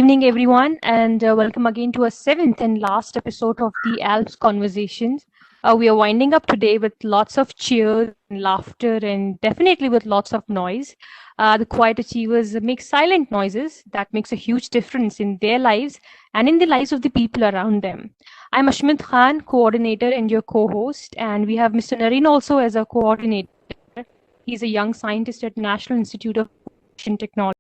evening, everyone, and welcome again to our seventh and last episode of the Alps Conversations. We are winding up today with lots of cheers and laughter, and definitely with lots of noise. The quiet achievers make silent noises that makes a huge difference in their lives and in the lives of the people around them. I'm Ashmit Khan, coordinator and your co-host, and we have Mr. Nareen also as a coordinator. He's a young scientist at National Institute of Ocean Technology.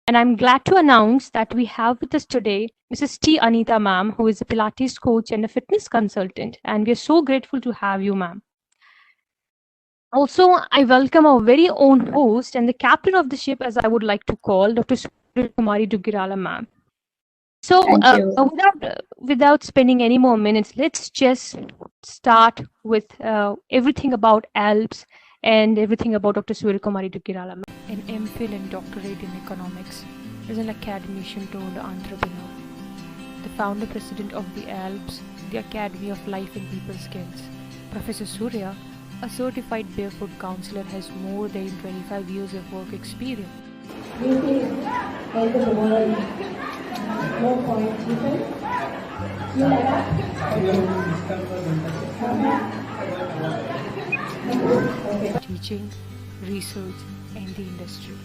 And I'm glad to announce that we have with us today Mrs. T. Anita, ma'am, who is a Pilates coach and a fitness consultant. And we're so grateful to have you, ma'am. Also, I welcome our very own host and the captain of the ship, as I would like to call, Dr. Surya Kumari Dugirala, ma'am. So, without spending any more minutes, let's just start with everything about Alps and everything about Dr. Surya Kumari Dugirala, ma'am. An MPhil and doctorate in economics, is an academician turned entrepreneur. The founder-president of the ALPS, the Academy of Life and People Skills. Professor Surya, a certified barefoot counselor, has more than 25 years of work experience. Teaching, research, and the industry.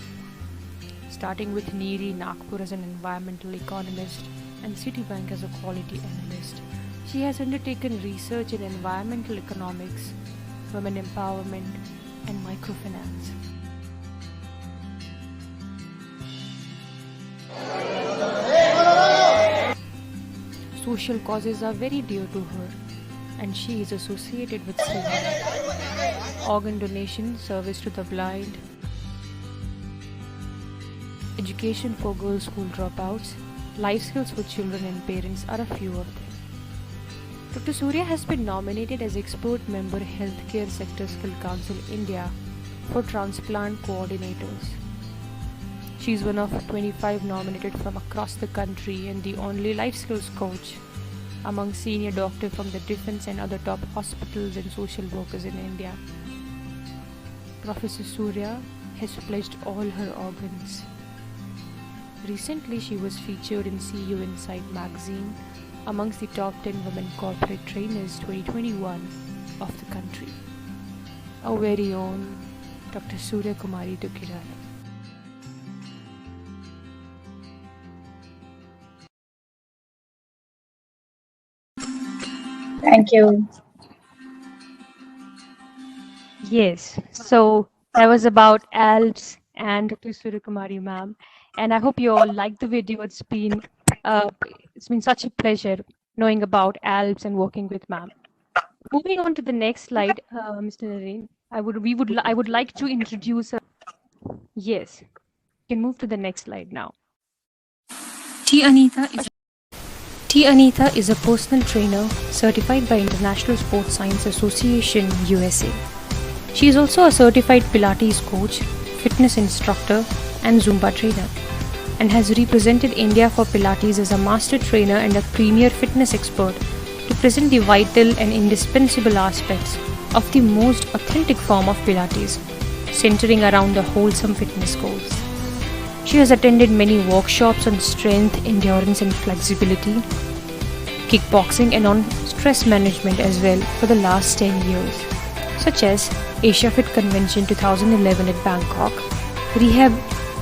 Starting with NIRI Nagpur as an environmental economist and Citibank as a quality analyst, she has undertaken research in environmental economics, women empowerment, and microfinance. Social causes are very dear to her, and she is associated with SEWA, organ donation, service to the blind, education for girls' school dropouts, life skills for children and parents are a few of them. Dr. Surya has been nominated as expert member Healthcare Sector Skill Council India for transplant coordinators. She is one of 25 nominated from across the country and the only life skills coach among senior doctors from the defense and other top hospitals and social workers in India. Professor Surya has pledged all her organs. Recently, she was featured in CU Insight magazine amongst the top 10 women corporate trainers 2021 of the country. Our very own Dr. Surya Kumari Dugirala. Thank you. Yes, so that was about Alps and Dr. Surya Kumari, ma'am. And I hope you all liked the video. It's been such a pleasure knowing about Alps and working with ma'am. Moving on to the next slide, Mr. Nareen, I would like to introduce. Yes, you can move to the next slide now. T. Anita is a personal trainer certified by International Sports Science Association USA. She is also a certified Pilates coach, fitness instructor, and Zumba trainer, and has represented India for Pilates as a master trainer and a premier fitness expert to present the vital and indispensable aspects of the most authentic form of Pilates, centering around the wholesome fitness goals. She has attended many workshops on strength, endurance, and flexibility, kickboxing, and on stress management as well for the last 10 years, such as Asia Fit Convention 2011 at Bangkok, Rehab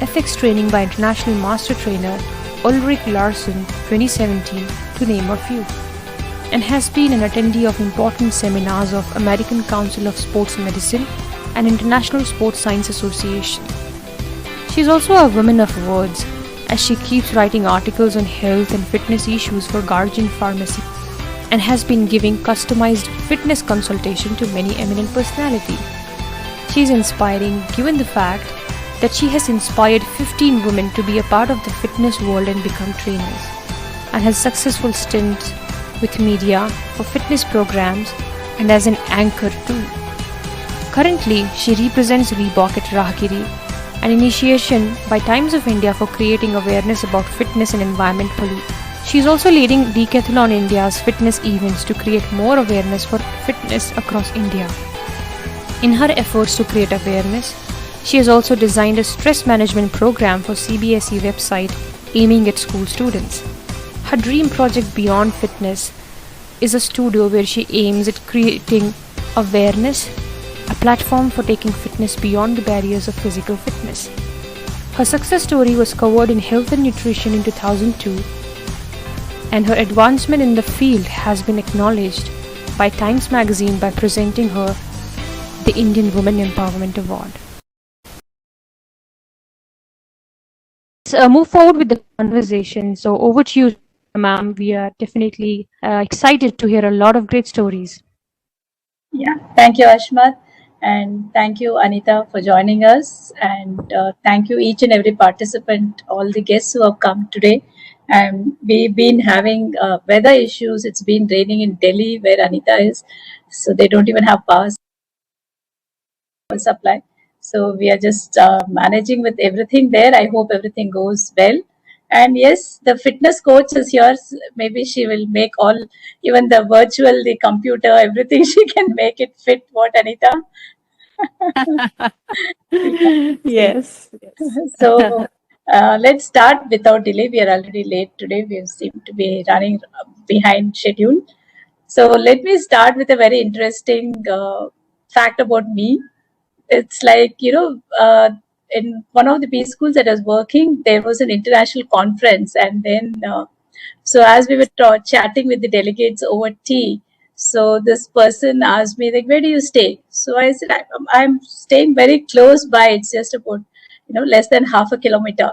FX training by international master trainer Ulrich Larsson 2017, to name a few, and has been an attendee of important seminars of American Council of Sports Medicine and International Sports Science Association. She is also a woman of words, as she keeps writing articles on health and fitness issues for Guardian Pharmacy and has been giving customized fitness consultation to many eminent personalities. She is inspiring given the fact that she has inspired 15 women to be a part of the fitness world and become trainers, and has successful stints with media for fitness programs and as an anchor too. Currently, she represents Reebok at Rahgiri, an initiation by Times of India for creating awareness about fitness and environment pollution. She is also leading Decathlon India's fitness events to create more awareness for fitness across India. In her efforts to create awareness, She has also designed a stress management program for CBSE website aiming at school students. Her dream project beyond fitness is a studio where she aims at creating awareness, a platform for taking fitness beyond the barriers of physical fitness. Her success story was covered in Health and Nutrition in 2002, and her advancement in the field has been acknowledged by Times Magazine by presenting her the Indian Women Empowerment Award. Let's move forward with the conversation. So over to you, ma'am. We are definitely excited to hear a lot of great stories. Yeah, thank you, Ashmat. And thank you, Anita, for joining us. And thank you, each and every participant, all the guests who have come today. We've been having weather issues. It's been raining in Delhi, where Anita is. So they don't even have power supply. So we are just managing with everything there. I hope everything goes well. And yes, the fitness coach is yours. Maybe she will make all, even the virtual, the computer, everything. She can make it fit. What, Anita? Yes. So let's start without delay. We are already late today. We seem to be running behind schedule. So let me start with a very interesting fact about me. It's like, in one of the B schools that I was working, there was an international conference. And then, so as we were chatting with the delegates over tea, so this person asked me, like, where do you stay? So I said, I'm staying very close by. It's just about, less than half a kilometer.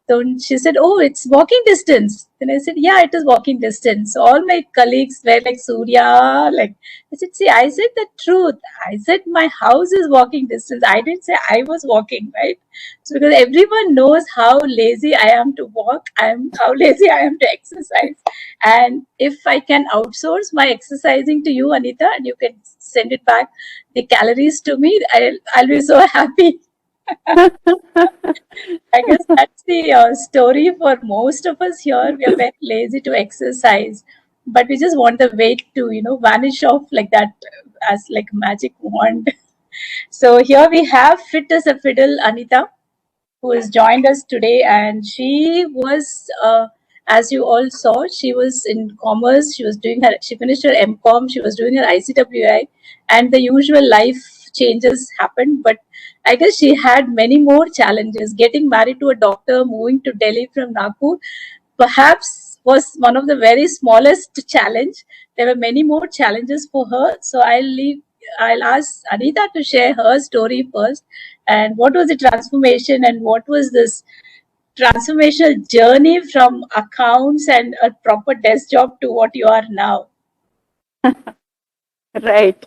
So she said, oh, it's walking distance. Then I said, yeah, it is walking distance. So all my colleagues were like, Surya, like, I said, see, I said the truth. I said my house is walking distance. I didn't say I was walking, right? So because everyone knows how lazy I am to walk, how lazy I am to exercise. And if I can outsource my exercising to you, Anita, and you can send it back, the calories to me, I'll be so happy. I guess that's the story for most of us here. We are very lazy to exercise, but we just want the weight to, vanish off like that as like a magic wand. So here we have Fit as a Fiddle, Anita, who has joined us today, and she was, as you all saw, she was in commerce. She finished her MCom. She was doing her ICWI, and the usual life changes happened, but I guess she had many more challenges. Getting married to a doctor, moving to Delhi from Nagpur, perhaps was one of the very smallest challenge. There were many more challenges for her. So I'll ask Anita to share her story first. And what was the transformation and what was this transformational journey from accounts and a proper desk job to what you are now? Right.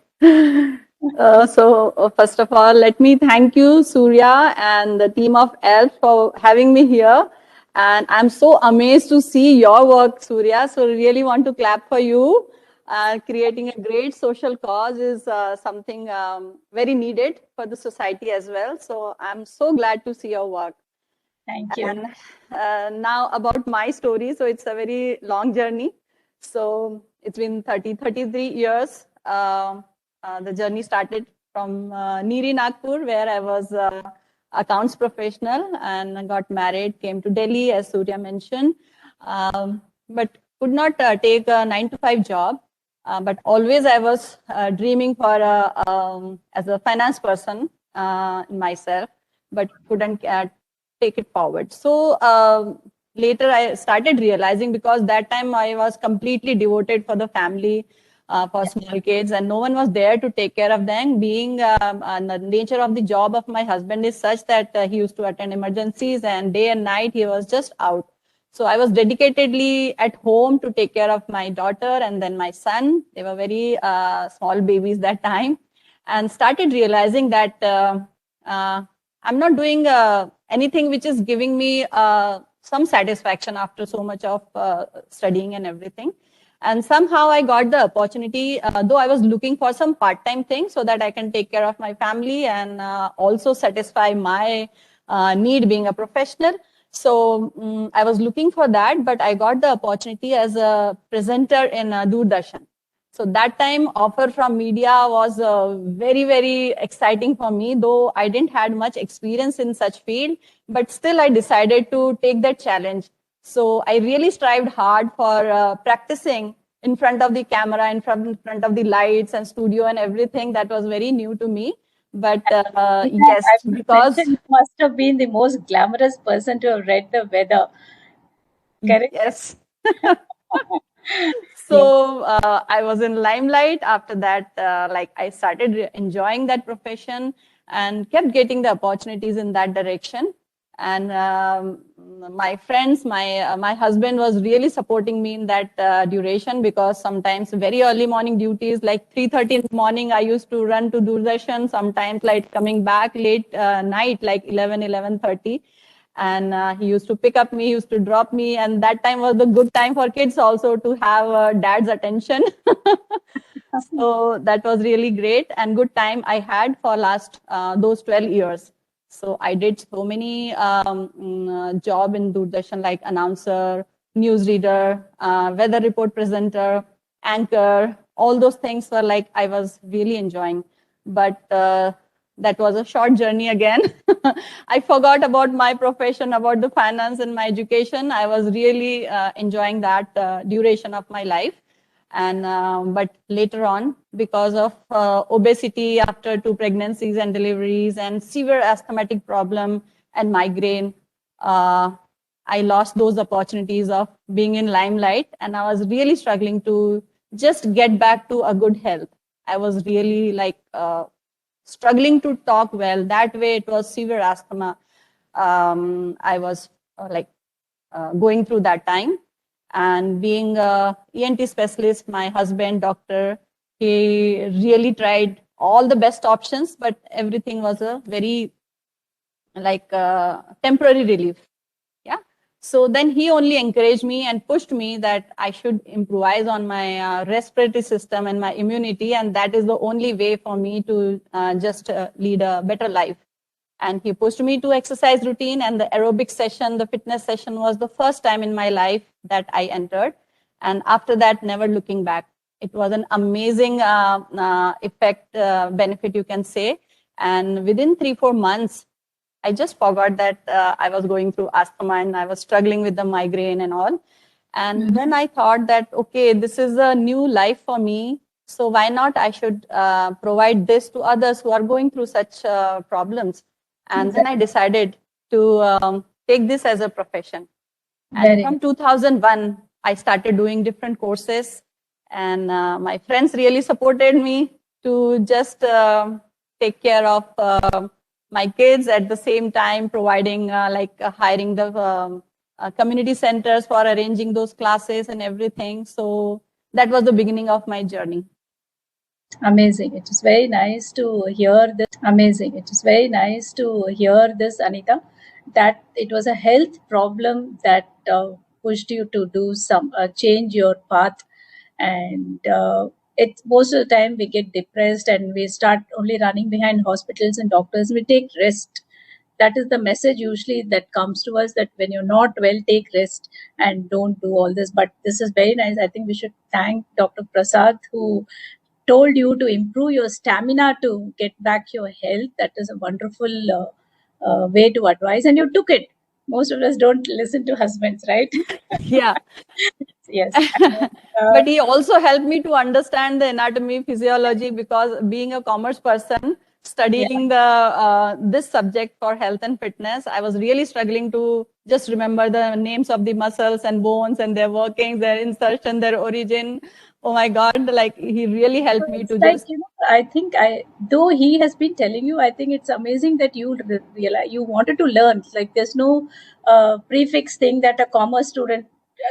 So first of all, let me thank you, Surya, and the team of ELF for having me here. And I'm so amazed to see your work, Surya. So really want to clap for you. Creating a great social cause is something very needed for the society as well. So I'm so glad to see your work. Thank you. And now about my story. So it's a very long journey. So it's been 33 years. The journey started from Niri Nagpur, where I was accounts professional and got married, came to Delhi, as Surya mentioned, but could not take a 9-to-5 job. But always I was dreaming for as a finance person in myself, but couldn't take it forward. So later I started realizing, because that time I was completely devoted for the family, for small kids, and no one was there to take care of them. Being the nature of the job of my husband is such that he used to attend emergencies, and day and night he was just out. So I was dedicatedly at home to take care of my daughter and then my son. They were very small babies that time, and started realizing that I'm not doing anything which is giving me some satisfaction after so much of studying and everything. And somehow I got the opportunity, though I was looking for some part-time thing so that I can take care of my family and also satisfy my need being a professional. So I was looking for that, but I got the opportunity as a presenter in Doordarshan. So that time offer from media was very, very exciting for me, though I didn't had much experience in such field, but still I decided to take that challenge. So I really strived hard for practicing in front of the camera, in front of the lights and studio and everything. That was very new to me. But yes, I would because mention you must have been the most glamorous person to have read the weather. Correct? yes. Yes. So I was in limelight. After that, like I started enjoying that profession and kept getting the opportunities in that direction. And my friends, my husband was really supporting me in that duration, because sometimes very early morning duties, like 3:30 in the morning, I used to run to Doordarshan. Sometimes like coming back late night, like 11:30. And he used to pick up me, he used to drop me, and that time was the good time for kids also to have dad's attention. So that was really great and good time I had for last those 12 years. So I did so many job in Doordarshan, like announcer, newsreader, weather report presenter, anchor. All those things were like I was really enjoying. But that was a short journey again. I forgot about my profession, about the finance and my education. I was really enjoying that duration of my life. And but later on, because of obesity after 2 pregnancies and deliveries and severe asthmatic problem and migraine, I lost those opportunities of being in limelight, and I was really struggling to just get back to a good health. I was really like struggling to talk well. That way, it was severe asthma. I was going through that time. And being a ENT specialist, my husband, doctor, he really tried all the best options, but everything was a very temporary relief. Yeah. So then he only encouraged me and pushed me that I should improvise on my respiratory system and my immunity, and that is the only way for me to just lead a better life. And he pushed me to exercise routine, and the aerobic session, the fitness session was the first time in my life that I entered. And after that, never looking back. It was an amazing effect, benefit, you can say. And within 3-4 months, I just forgot that I was going through asthma and I was struggling with the migraine and all. And when I thought that, okay, this is a new life for me, so why not I should provide this to others who are going through such problems. And then I decided to take this as a profession. And from 2001, I started doing different courses, and my friends really supported me to just take care of my kids, at the same time providing hiring the community centers for arranging those classes and everything. So that was the beginning of my journey. Amazing. It is very nice to hear this. Amazing. It is very nice to hear this, Anita, that it was a health problem that pushed you to do some change your path. And it's most of the time we get depressed and we start only running behind hospitals and doctors. We take rest. That is the message usually that comes to us, that when you're not well, take rest and don't do all this. But this is very nice. I think we should thank Dr. Prasad, who told you to improve your stamina to get back your health. That is a wonderful way to advise, and you took it. Most of us don't listen to husbands, right? Yeah. Yes. But he also helped me to understand the anatomy, physiology, because being a commerce person, studying the this subject for health and fitness, I was really struggling to just remember the names of the muscles and bones and their workings, their insertion, their origin. Oh my God, like he really helped me to just. I think though he has been telling you, I think it's amazing that you realize you wanted to learn. Like there's no prefix thing that a commerce student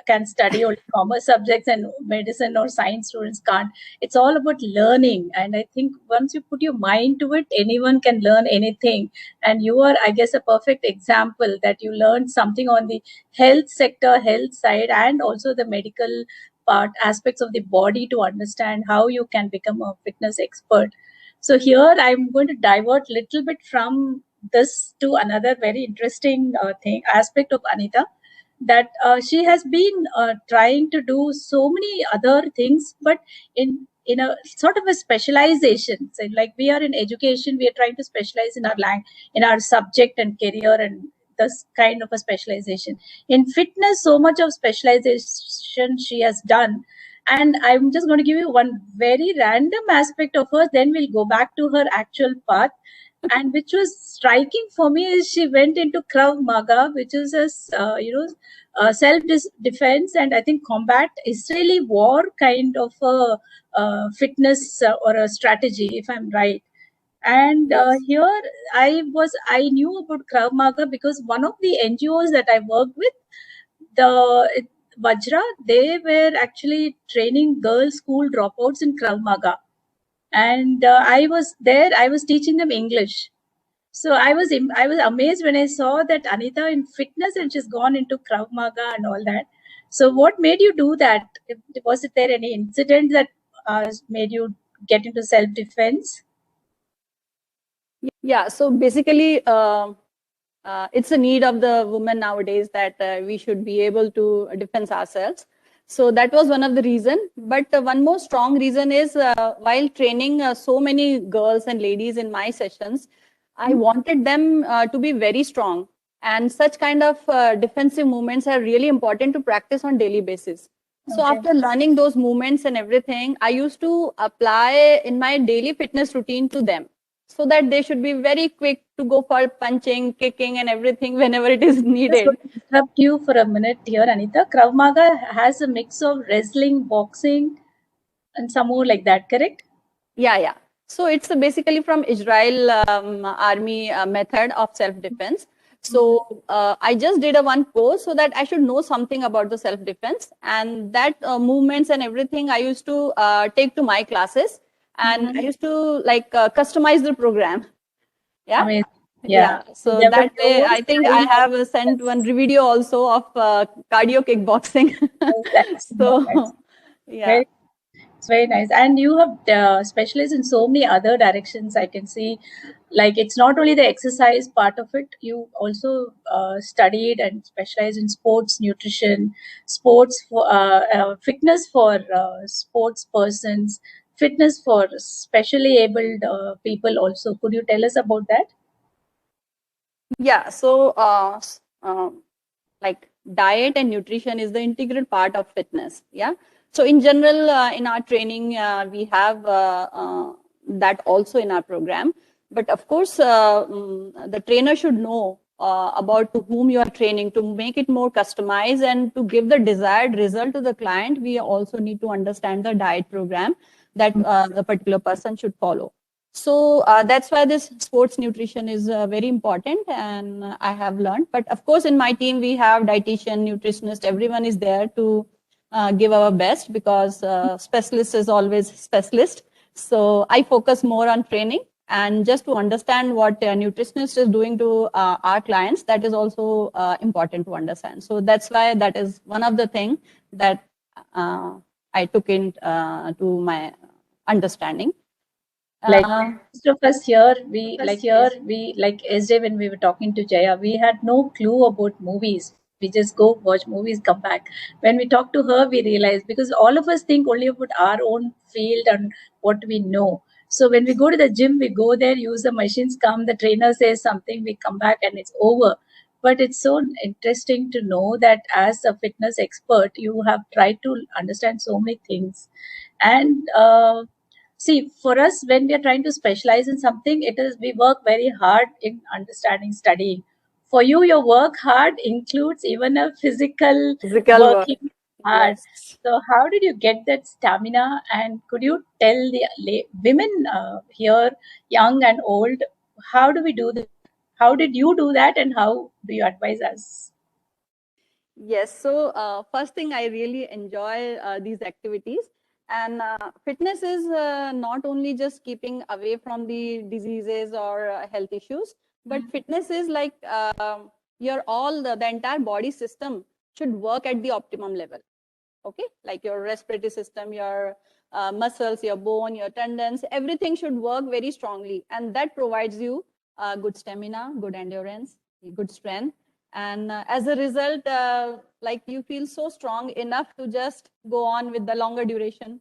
can study, only commerce subjects, and medicine or science students can't. It's all about learning. And I think once you put your mind to it, anyone can learn anything. And you are, I guess, a perfect example that you learned something on the health sector, health side, and also the medical aspects of the body, to understand how you can become a fitness expert. So here I'm going to divert a little bit from this to another very interesting aspect of Anita. that she has been trying to do so many other things, but in a sort of a specialization. So like we are in education, we are trying to specialize in our in our subject and career, and this kind of a specialization. In fitness, so much of specialization she has done. And I'm just going to give you one very random aspect of her, then we'll go back to her actual path. And which was striking for me is she went into Krav Maga, which is self defense and I think combat Israeli war kind of a fitness or a strategy, if I'm right. And Yes. here I knew about Krav Maga because one of the NGOs that I worked with, the Vajra, they were actually training girl school dropouts in Krav Maga. And I was there, I was teaching them English. So I was amazed when I saw that Anita in fitness and she's gone into Krav Maga and all that. So what made you do that? Was it there any incident that made you get into self defense? Yeah, so basically, it's a need of the women nowadays that we should be able to defend ourselves. So that was one of the reason. But one more strong reason is while training so many girls and ladies in my sessions, I wanted them to be very strong. And such kind of defensive movements are really important to practice on daily basis. So Okay. after learning those movements and everything, I used to apply in my daily fitness routine to them, so that they should be very quick to go for punching, kicking, and everything whenever it is Just needed. going to interrupt you for a minute here, Anita. Krav Maga has a mix of wrestling, boxing, and some more like that, correct? Yeah. So it's basically from Israel army method of self-defense. So I just did a one course so that I should know something about the self-defense, and that movements and everything I used to take to my classes, and I used to like customize the program. Yeah. Amazing. Yeah. So There were that way, no I think I style have sent one video also of cardio kickboxing. that's So, yeah. very, it's very nice. And you have specialized in so many other directions. I can see, like it's not only the exercise part of it. You also studied and specialized in sports nutrition, sports for fitness for sports persons, fitness for specially abled people. Also, could you tell us about that? Yeah. So, like diet and nutrition is the integral part of fitness. Yeah. So in general, in our training, we have that also in our program. But of course, the trainer should know about to whom you are training to make it more customized and to give the desired result to the client. We also need to understand the diet program that the particular person should follow. So that's why this sports nutrition is very important, and I have learned. But of course, in my team, we have dietitian, nutritionist, everyone is there to give our best, because specialist is always specialist. So I focus more on training and just to understand what a nutritionist is doing to our clients. That is also important to understand. So that's why that is one of the things that I took in to my understanding. Like most of us here, we like SJ, when we were talking to Jaya, we had no clue about movies. We just go watch movies, come back. When we talk to her, we realize, because all of us think only about our own field and what we know. So when we go to the gym, we go there, use the machines, come, the trainer says something, we come back and it's over. But it's so interesting to know that as a fitness expert, you have tried to understand so many things. And see, for us, when we are trying to specialize in something, it is we work very hard in understanding, studying. For you, your work hard includes even a physical Physical work. working hard. Yes. So, how did you get that stamina? And could you tell the women here, young and old, how do we do that? How did you do that, and how do you advise us? Yes. So first thing, I really enjoy these activities. And fitness is not only just keeping away from the diseases or health issues, but fitness is like your all the entire body system should work at the optimum level. Okay, like your respiratory system, your muscles, your bone, your tendons, everything should work very strongly, and that provides you good stamina, good endurance, good strength. And as a result, like you feel so strong enough to just go on with the longer duration.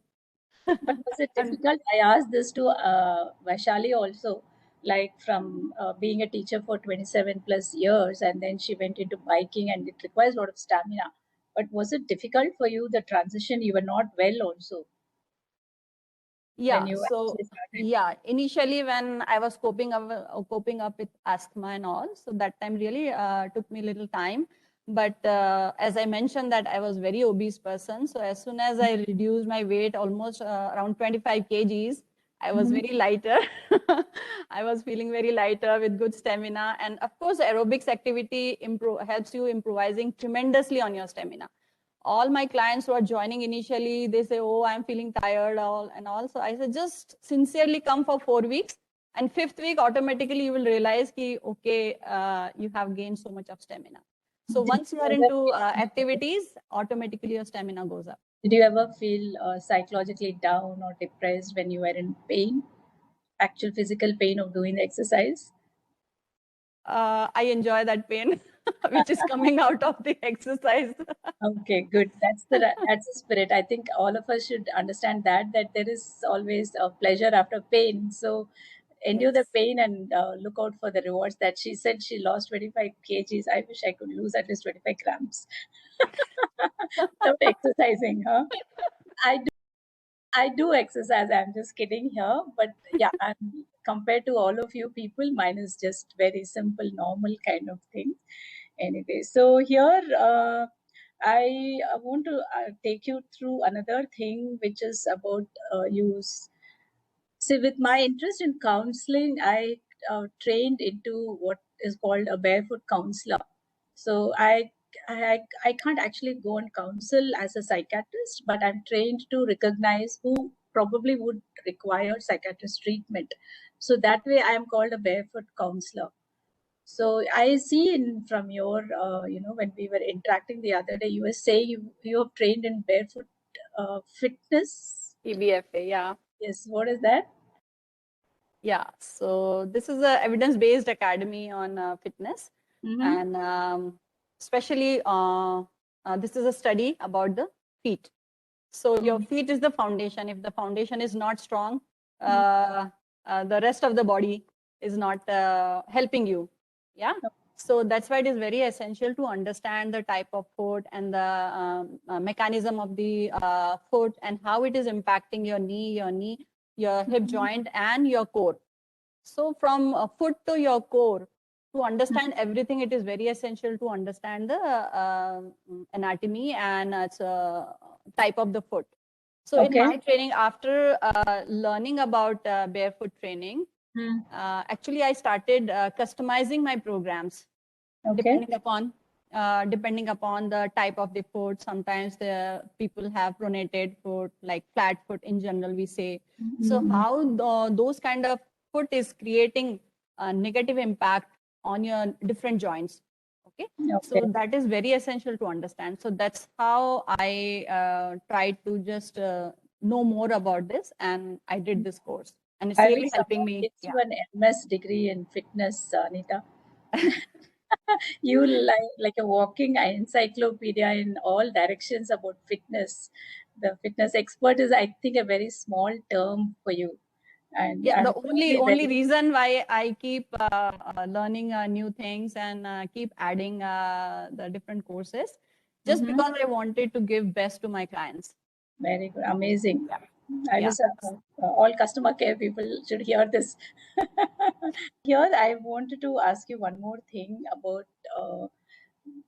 But was it And difficult? I asked this to Vaishali also, like from being a teacher for 27 plus years, and then she went into biking, and it requires a lot of stamina. But was it difficult for you, the transition? You were not well also when yeah, you so actually started. yeah, initially when I was coping up with asthma and all, so that time really took me a little time. But as I mentioned that I was very obese person, so as soon as I reduced my weight almost around 25 kgs, I was Mhm. very lighter. I was feeling very lighter with good stamina, and of course aerobics activity helps you improvising tremendously on your stamina. All my clients who are joining initially, they say, oh, I'm feeling tired and all. So I said, just sincerely come for 4 weeks, and fifth week automatically you will realize ki, okay, you have gained so much of stamina. So Did once you you are ever into feel, activities, automatically your stamina goes up. did you ever feel psychologically down or depressed when you were in pain, actual physical pain of doing the exercise? I enjoy that pain which is coming out of the exercise. Okay, good. That's the spirit. I think all of us should understand that there is always a pleasure after pain. So endure the Yes. pain and look out for the rewards. That she said she lost 25 kgs. I wish I could lose at least 25 grams without exercising, huh? I I do exercise. I'm just kidding here, but yeah, compared to all of you people, mine is just very simple, normal kind of thing. Anyway, so here I want to take you through another thing, which is about use. See, with my interest in counseling, I trained into what is called a barefoot counselor. So I can't actually go and counsel as a psychiatrist, but I'm trained to recognize who probably would require psychiatrist treatment. So that way, I am called a barefoot counselor. So I see from your, when we were interacting the other day, you were saying you have trained in barefoot fitness. PBFA, yeah. Yes, what is that? Yeah, so this is a evidence-based academy on fitness, Mm-hmm. and especially this is a study about the feet. So your feet is the foundation. If the foundation is not strong, the rest of the body is not helping you. Yeah. So that's why it is very essential to understand the type of foot and the mechanism of the foot and how it is impacting your knee, your hip joint, and your core. So from foot to your core, to understand everything, it is very essential to understand the anatomy and its type of the foot. So in Okay. my training, after learning about barefoot training, actually I started customizing my programs Okay. depending upon the type of the foot. Sometimes the people have pronated foot, like flat foot in general, we say. So how those kind of foot is creating a negative impact on your different joints. Okay, so Okay. that is very essential to understand. So that's how I tried to just know more about this, and I did this course, and it's I really wish helping someone me. gives Yeah. you an MS degree in fitness, Anita. You like a walking encyclopedia in all directions about fitness. The fitness expert is, I think, a very small term for you, and Yeah, I'm the only probably only very reason why I keep learning new things and keep adding the different courses, just Mhm. because I wanted to give best to my clients. Very good, amazing. Yeah. I Yeah. wish all customer care people should hear this. Here, I wanted to ask you one more thing about.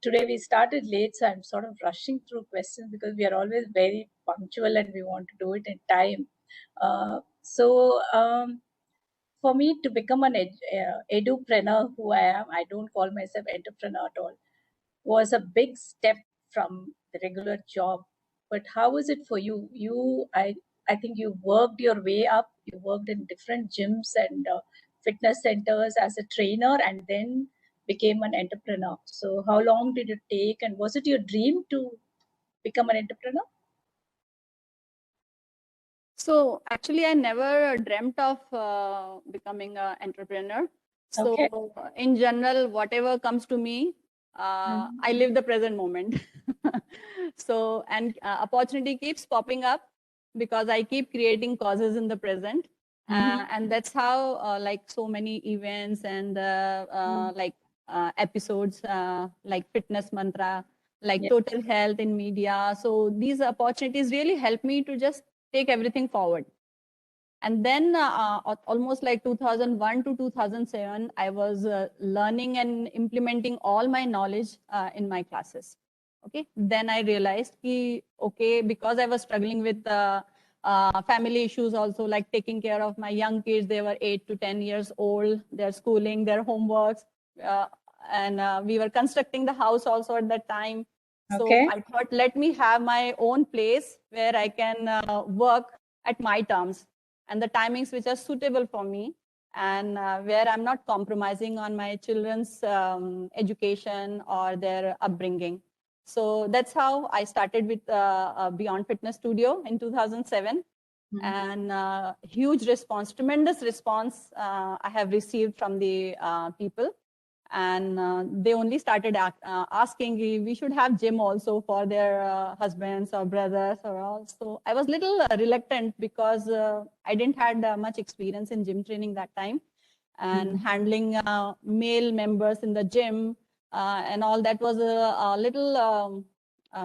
Today we started late, so I'm sort of rushing through questions because we are always very punctual and we want to do it in time. So, for me to become an edupreneur, who I am, I don't call myself entrepreneur at all, was a big step from the regular job. But how was it for you? I think you worked your way up. You worked in different gyms and fitness centers as a trainer, and then became an entrepreneur. So how long did it take? And was it your dream to become an entrepreneur? So actually, I never dreamt of becoming an entrepreneur. Okay. So in general, whatever comes to me, I live the present moment. So, and opportunity keeps popping up because I keep creating causes in the present. And that's how like so many events and like episodes like Fitness Mantra, like Total Health in media. So these opportunities really help me to just take everything forward. And then almost like 2001 to 2007, I was learning and implementing all my knowledge in my classes. Okay. Then I realized ki, okay, because I was struggling with family issues also, like taking care of my young kids. They were 8 to 10 years old, their schooling, their homeworks. And we were constructing the house also at that time. So I thought, let me have my own place where I can work at my terms and the timings which are suitable for me, and where I'm not compromising on my children's education or their upbringing. So that's how I started with Beyond Fitness Studio in 2007. And huge response, tremendous response I have received from the people. And they only started asking we should have gym also for their husbands or brothers or all. So I was little reluctant because I didn't had much experience in gym training that time, and handling male members in the gym and all that was a little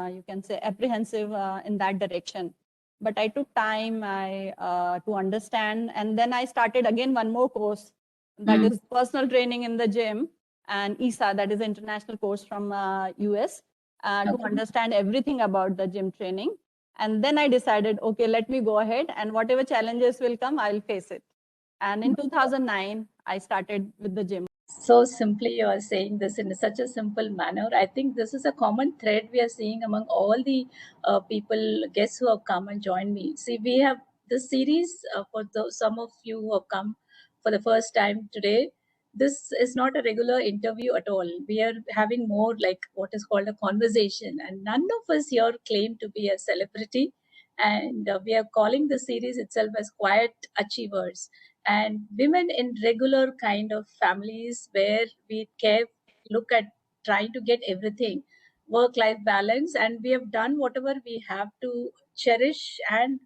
you can say apprehensive in that direction. But I took time to understand, and then I started again one more course, that is personal training in the gym, and ISA, that is international course from US, to understand everything about the gym training. And then I decided, okay, let me go ahead, and whatever challenges will come, I'll face it. And in 2009, I started with the gym. So simply you are saying this in such a simple manner. I think this is a common thread we are seeing among all the people, guests who have come and joined me. See, we have this series for some of you who have come for the first time today. This is not a regular interview at all. We are having more like what is called a conversation, and none of us here claim to be a celebrity. And we are calling the series itself as Quiet Achievers, and women in regular kind of families where we care, look at trying to get everything, work life balance, and we have done whatever we have to cherish and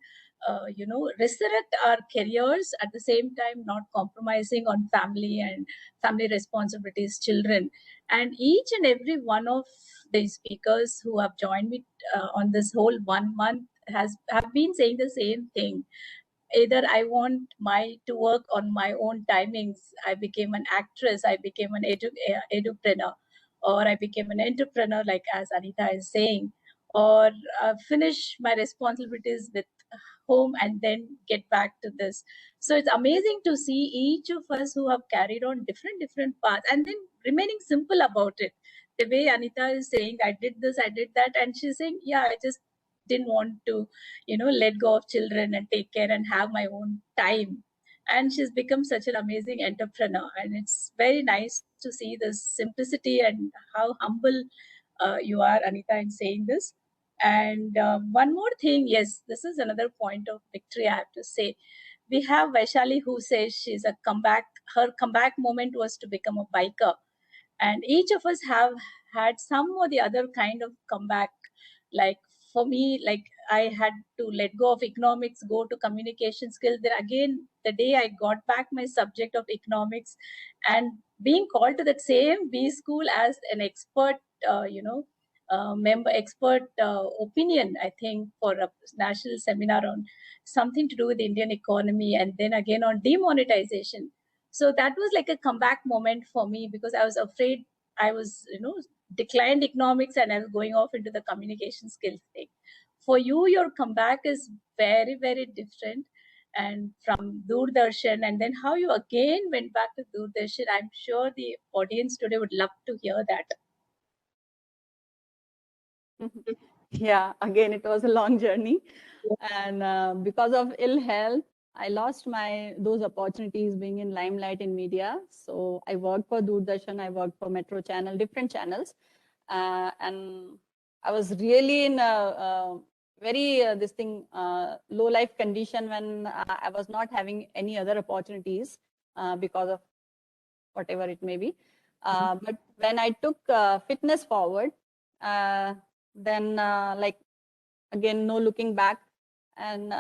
resurrect our careers, at the same time not compromising on family and family responsibilities, children. And each and every one of the speakers who have joined me on this whole 1 month have been saying the same thing. Either I want my to work on my own timings. I became an actress, I became an edupreneur, or I became an entrepreneur, like as Anita is saying, or finish my responsibilities with home and then get back to this. So it's amazing to see each of us who have carried on different paths and then remaining simple about it. The way Anita is saying, I did this, I did that, and she's saying, yeah, I just didn't want to let go of children and take care and have my own time. And she's become such an amazing entrepreneur, and it's very nice to see this simplicity and how humble you are, Anita, in saying this. And one more thing, yes, this is another point of victory, I have to say. We have Vaishali, who says she's a comeback, her comeback moment was to become a biker. And each of us have had some or the other kind of comeback. Like for me, like I had to let go of economics, go to communication skills. Then again, the day I got back my subject of economics, and being called to that same B school as an expert, member, expert opinion, I think, for a national seminar on something to do with the Indian economy, and then again on demonetization. So that was like a comeback moment for me, because I was afraid I was, declined economics and I was going off into the communication skills thing. For you, your comeback is very, very different. And from Doordarshan, and then how you again went back to Doordarshan, I'm sure the audience today would love to hear that. Yeah, again, it was a long journey. And because of ill health, I lost those opportunities being in limelight in media. So I worked for Doordarshan, I worked for Metro Channel, different channels. And I was really in a very low life condition when I was not having any other opportunities because of whatever it may be. But when I took fitness forward, then like again, no looking back, and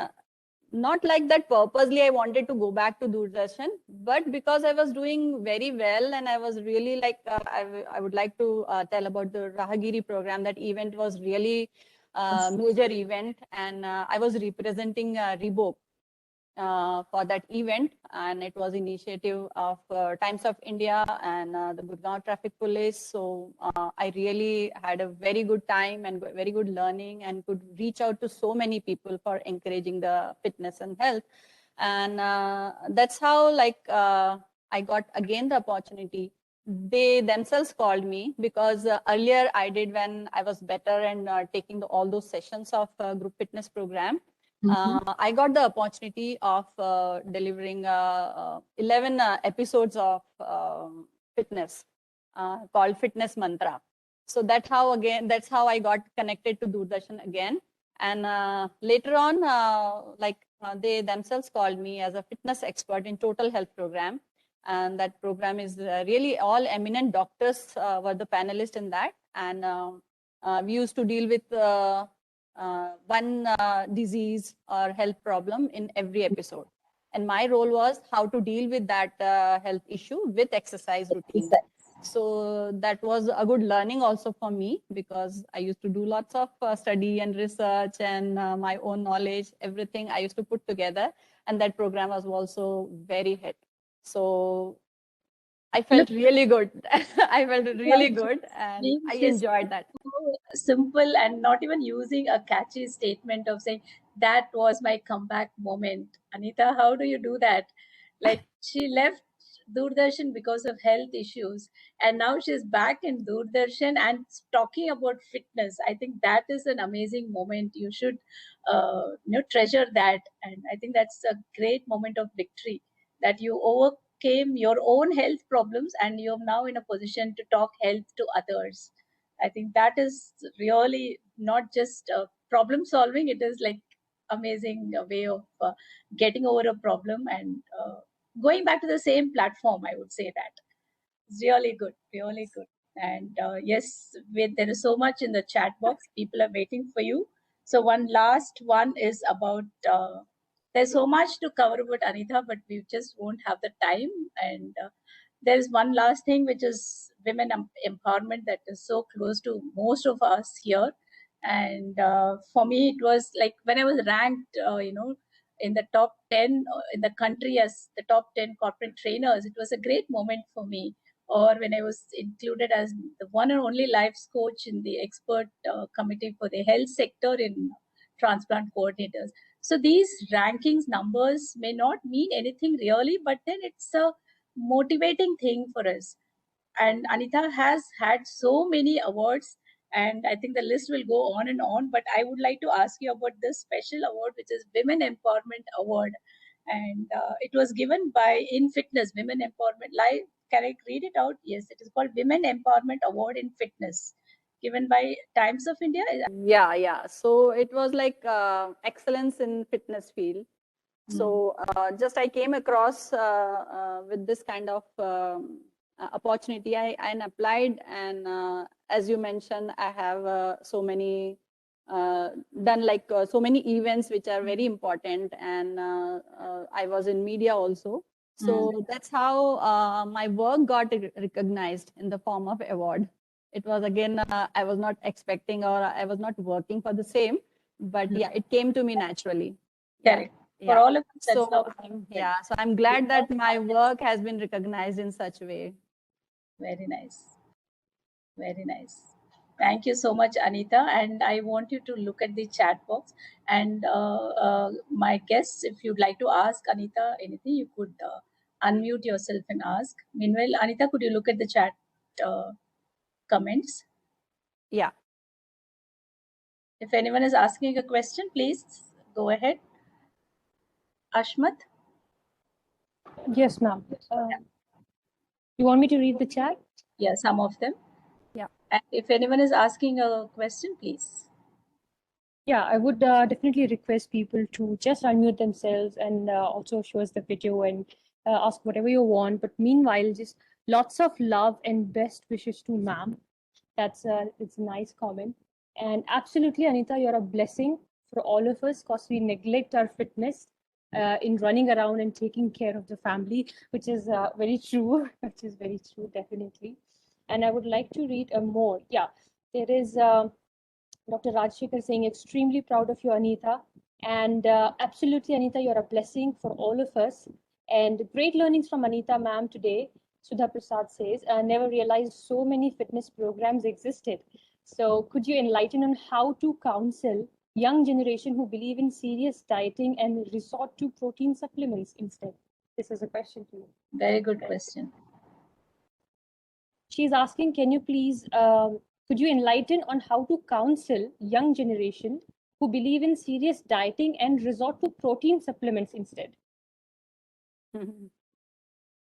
not like that purposely I wanted to go back to Doordarshan, but because I was doing very well and I was really like, I would like to tell about the Rahagiri program. That event was really major event, and I was representing Reebok for that event, and it was initiative of Times of India and the Gurgaon Traffic Police. So I really had a very good time and very good learning, and could reach out to so many people for encouraging the fitness and health. And that's how like I got again the opportunity. They themselves called me because earlier I did when I was better and taking all those sessions of group fitness program. I got the opportunity of delivering 11 episodes of fitness called Fitness Mantra. So that's how I got connected to Doordarshan again. And later on, they themselves called me as a fitness expert in total health program. And that program is really all eminent doctors were the panelists in that. And we used to deal with one disease or health problem in every episode. And my role was how to deal with that health issue with exercise routine. So that was a good learning also for me, because I used to do lots of study and research, and my own knowledge, everything I used to put together. And that program was also very hit. So I felt really good. I felt really good, and I enjoyed that. Simple, and not even using a catchy statement of saying that was my comeback moment. Anita, how do you do that? Like, she left Doordarshan because of health issues, and now she's back in Doordarshan and talking about fitness. I think that is an amazing moment. You should treasure that, and I think that's a great moment of victory, that you overcame your own health problems and you're now in a position to talk health to others. I think that is really not just problem solving, it is like amazing way of getting over a problem and going back to the same platform. I would say that it's really good, really good. And yes, there is so much in the chat box. People are waiting for you. So one last one is about, there's so much to cover about Anita, but we just won't have the time. And there is one last thing, which is women empowerment, that is so close to most of us here. And for me, it was like when I was ranked, in the top 10 in the country as the top 10 corporate trainers, it was a great moment for me. Or when I was included as the one and only life coach in the expert committee for the health sector in transplant coordinators. So these rankings numbers may not mean anything really, but then it's a motivating thing for us. And Anita has had so many awards, and I think the list will go on and on. But I would like to ask you about this special award, which is Women Empowerment Award, and it was given by In Fitness Women Empowerment Live. Can I read it out? Yes, it is called Women Empowerment Award in Fitness, given by Times of India. Yeah. So it was like excellence in fitness field. So just I came across with this kind of opportunity. I applied, and as you mentioned, I have so many done like so many events which are very important, and I was in media also. So that's how my work got recognized in the form of award. It was again, I was not expecting, or I was not working for the same, but yeah, it came to me naturally. Correct. For all of us, so I'm glad that my work has been recognized in such a way. Very nice. Very nice. Thank you so much, Anita. And I want you to look at the chat box. And my guests, if you'd like to ask Anita anything, you could unmute yourself and ask. Meanwhile, Anita, could you look at the chat comments? Yeah. If anyone is asking a question, please go ahead. Ashmat? Yes, ma'am. You want me to read the chat? Yeah, some of them. Yeah. And if anyone is asking a question, please. Yeah, I would definitely request people to just unmute themselves and also show us the video and ask whatever you want. But meanwhile, just Lots of love and best wishes to ma'am. It's a nice comment. And absolutely, Anita, you're a blessing for all of us because we neglect our fitness in running around and taking care of the family, which is very true, which is very true, definitely. And I would like to read more. Yeah, there is Dr. Rajshekar saying, extremely proud of you, Anita. And absolutely, Anita, you're a blessing for all of us. And great learnings from Anita ma'am today. Sudha Prasad says, I never realized so many fitness programs existed. So could you enlighten on how to counsel young generation who believe in serious dieting and resort to protein supplements instead? This is a question to you. Very good question. She's asking, can you please, could you enlighten on how to counsel young generation who believe in serious dieting and resort to protein supplements instead?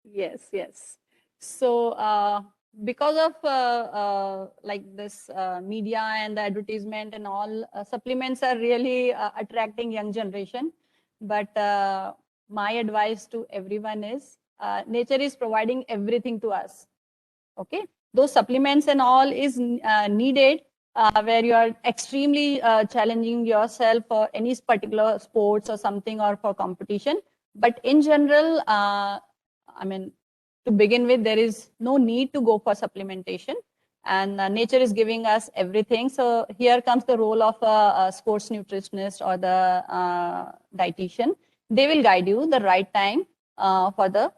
Yes, yes. So because of like this media and the advertisement and all, supplements are really attracting young generation. But my advice to everyone is nature is providing everything to us. Okay, those supplements and all is needed where you are extremely challenging yourself for any particular sports or something or for competition. But in general, I mean, to begin with, there is no need to go for supplementation, and nature is giving us everything. So here comes the role of a sports nutritionist or the dietitian. They will guide you the right time for the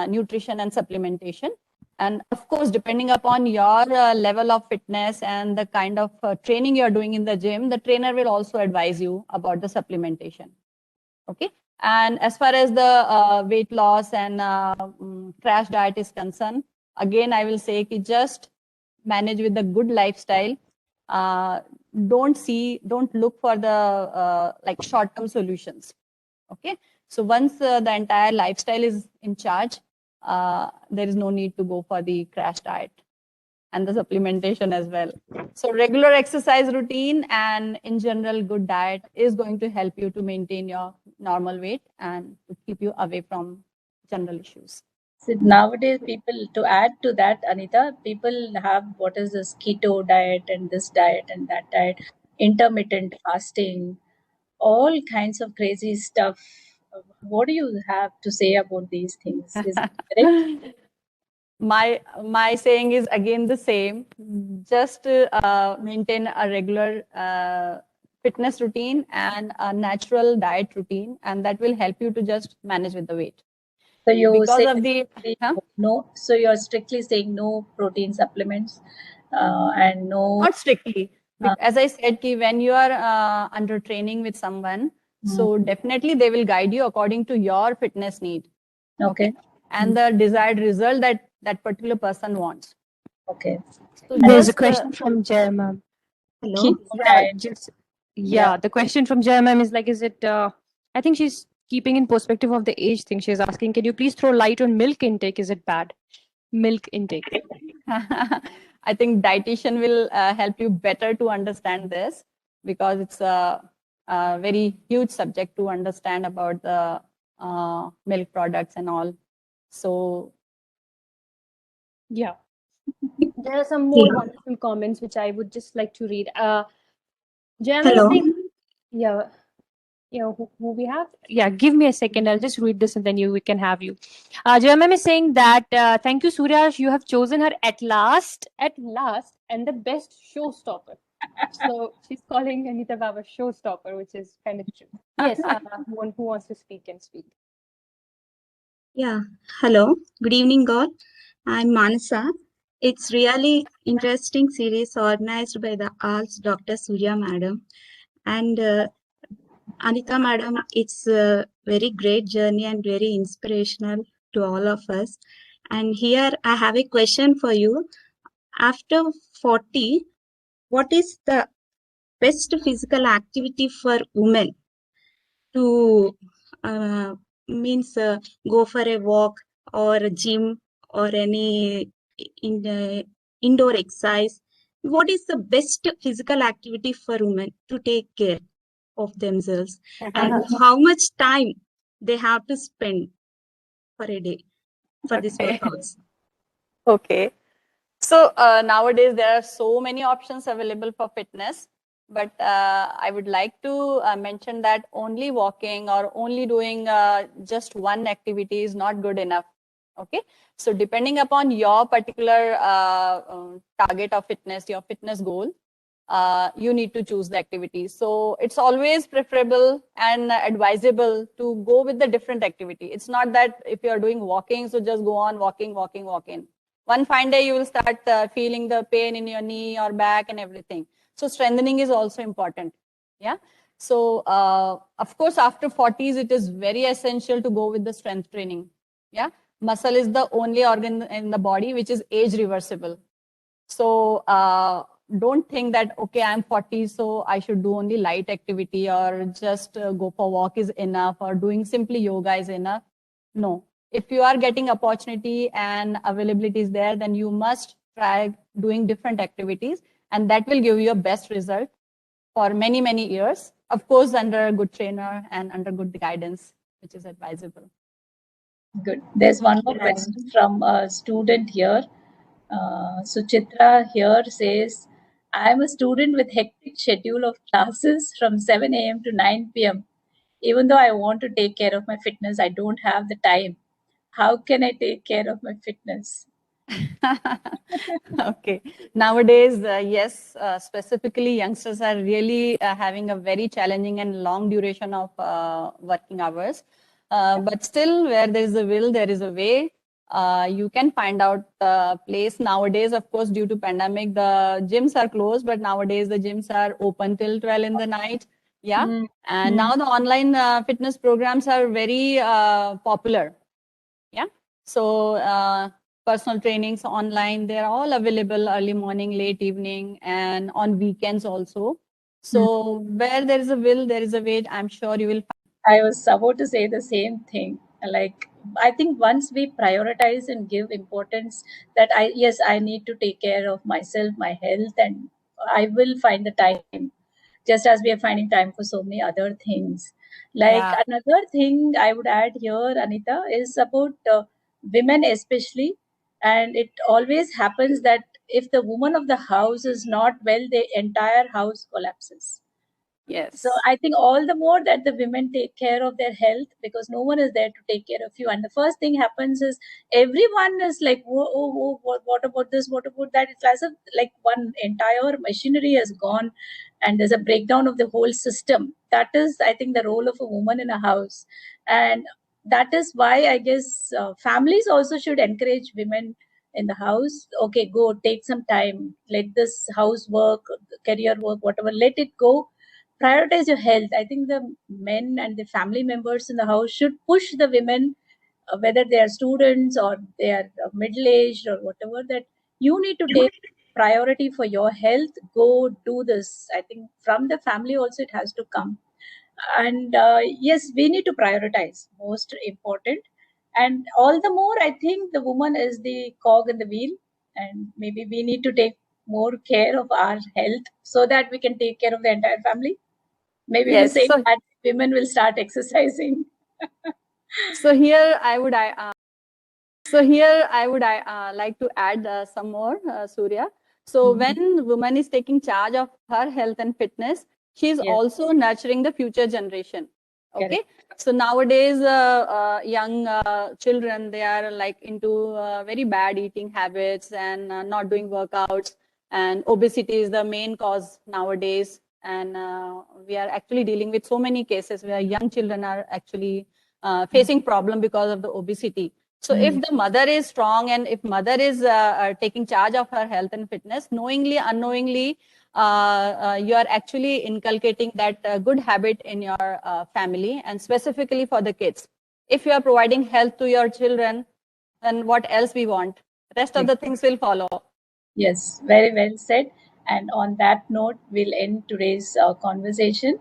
nutrition and supplementation. And of course, depending upon your level of fitness and the kind of training you're doing in the gym, the trainer will also advise you about the supplementation. Okay. And as far as the weight loss and crash diet is concerned, again, I will say ki just manage with the good lifestyle. Don't look for the like short-term solutions. Okay. So once the entire lifestyle is in charge, there is no need to go for the crash diet and the supplementation as well. So regular exercise routine and in general good diet is going to help you to maintain your normal weight and to keep you away from general issues. So nowadays, people, to add to that, Anita, people have what is this keto diet and this diet and that diet, intermittent fasting, all kinds of crazy stuff. What do you have to say about these things? Is it correct? My saying is again the same. Just maintain a regular fitness routine and a natural diet routine, and that will help you to just manage with the weight. So you Because say of the no. So you're strictly saying no protein supplements and no. not strictly. As I said, ki when you are under training with someone, so definitely they will guide you according to your fitness need. Okay. And the desired result that that particular person wants. Okay. So There's a just, question from Jaya ma'am. Hello. Keto diet. The question from Jaya ma'am is like, is it? I think she's keeping in perspective of the age thing. She's asking, can you please throw light on milk intake? Is it bad? Milk intake. I think dietitian will help you better to understand this because it's a very huge subject to understand about the milk products and all. So yeah, there are some more wonderful comments which I would just like to read. Hello. Who we have? Yeah, give me a second. I'll just read this and then we can have you. JMM is saying that thank you, Surya. You have chosen her at last, and the best showstopper. So she's calling Anita Baba showstopper, which is kind of true. Yes, who wants to speak can speak. Yeah, hello. Good evening, all. I'm Manasa. It's really interesting series organized by the ALS Dr. Surya Madam. And Anita Madam, it's a very great journey and very inspirational to all of us. And here I have a question for you. After 40, what is the best physical activity for women to go for a walk or a gym or any indoor exercise? What is the best physical activity for women to take care of themselves, and how much time they have to spend for a day for these workouts? Okay. So nowadays there are so many options available for fitness, but I would like to mention that only walking or only doing just one activity is not good enough. Okay. So depending upon your particular target of fitness, your fitness goal, you need to choose the activity. So it's always preferable and advisable to go with the different activity. It's not that if you're doing walking, so just go on walking. One fine day, you will start feeling the pain in your knee or back and everything. So strengthening is also important. Yeah. So of course, after 40s, it is very essential to go with the strength training. Yeah. Muscle is the only organ in the body which is age reversible. So don't think that, okay, I'm 40, so I should do only light activity or just go for walk is enough or doing simply yoga is enough. No. If you are getting opportunity and availability is there, then you must try doing different activities, and that will give you a best result for many, many years. Of course, under a good trainer and under good guidance, which is advisable. Good. There's one more question from a student here. Suchitra here says, I am a student with hectic schedule of classes from 7 a.m. to 9 p.m. Even though I want to take care of my fitness, I don't have the time. How can I take care of my fitness? Okay. Nowadays, yes, specifically youngsters are really having a very challenging and long duration of working hours. But still, where there is a will, there is a way. You can find out the place nowadays. Of course, due to pandemic, the gyms are closed, but nowadays the gyms are open till 12 in the night. Yeah. And now the online fitness programs are very popular. Yeah. So personal trainings online, they're all available early morning, late evening, and on weekends also. So where there is a will, there is a way. I'm sure you will find. I was about to say the same thing. Like, I think once we prioritize and give importance that I need to take care of myself, my health, and I will find the time, just as we are finding time for so many other things. Like, Yeah. another thing I would add here, Anita, is about women especially. And it always happens that if the woman of the house is not well, the entire house collapses. Yes. So I think all the more that the women take care of their health, because no one is there to take care of you. And the first thing happens is everyone is like, what about this? What about that? It's as if like one entire machinery has gone and there's a breakdown of the whole system. That is, I think, the role of a woman in a house. And that is why I guess families also should encourage women in the house. Okay, go take some time. Let this housework, career work, whatever, let it go. Prioritize your health. I think the men and the family members in the house should push the women, whether they are students or they are middle aged or whatever, that you need to take priority for your health. Go do this. I think from the family also it has to come. And yes, we need to prioritize, most important. And all the more, I think the woman is the cog in the wheel, and maybe we need to take more care of our health so that we can take care of the entire family. Maybe we're Yes. saying that women will start exercising. So here I would like to add some more, Surya. So when woman is taking charge of her health and fitness, she is Yes. also nurturing the future generation. Okay. Correct. So nowadays, young children, they are like into very bad eating habits and not doing workouts, and obesity is the main cause nowadays. And we are actually dealing with so many cases where young children are actually facing problem because of the obesity. So if the mother is strong and if mother is taking charge of her health and fitness, knowingly, unknowingly, you are actually inculcating that good habit in your family, and specifically for the kids. If you are providing health to your children, then what else we want? Rest of the things will follow. Yes, very well said. And on that note, we'll end today's conversation.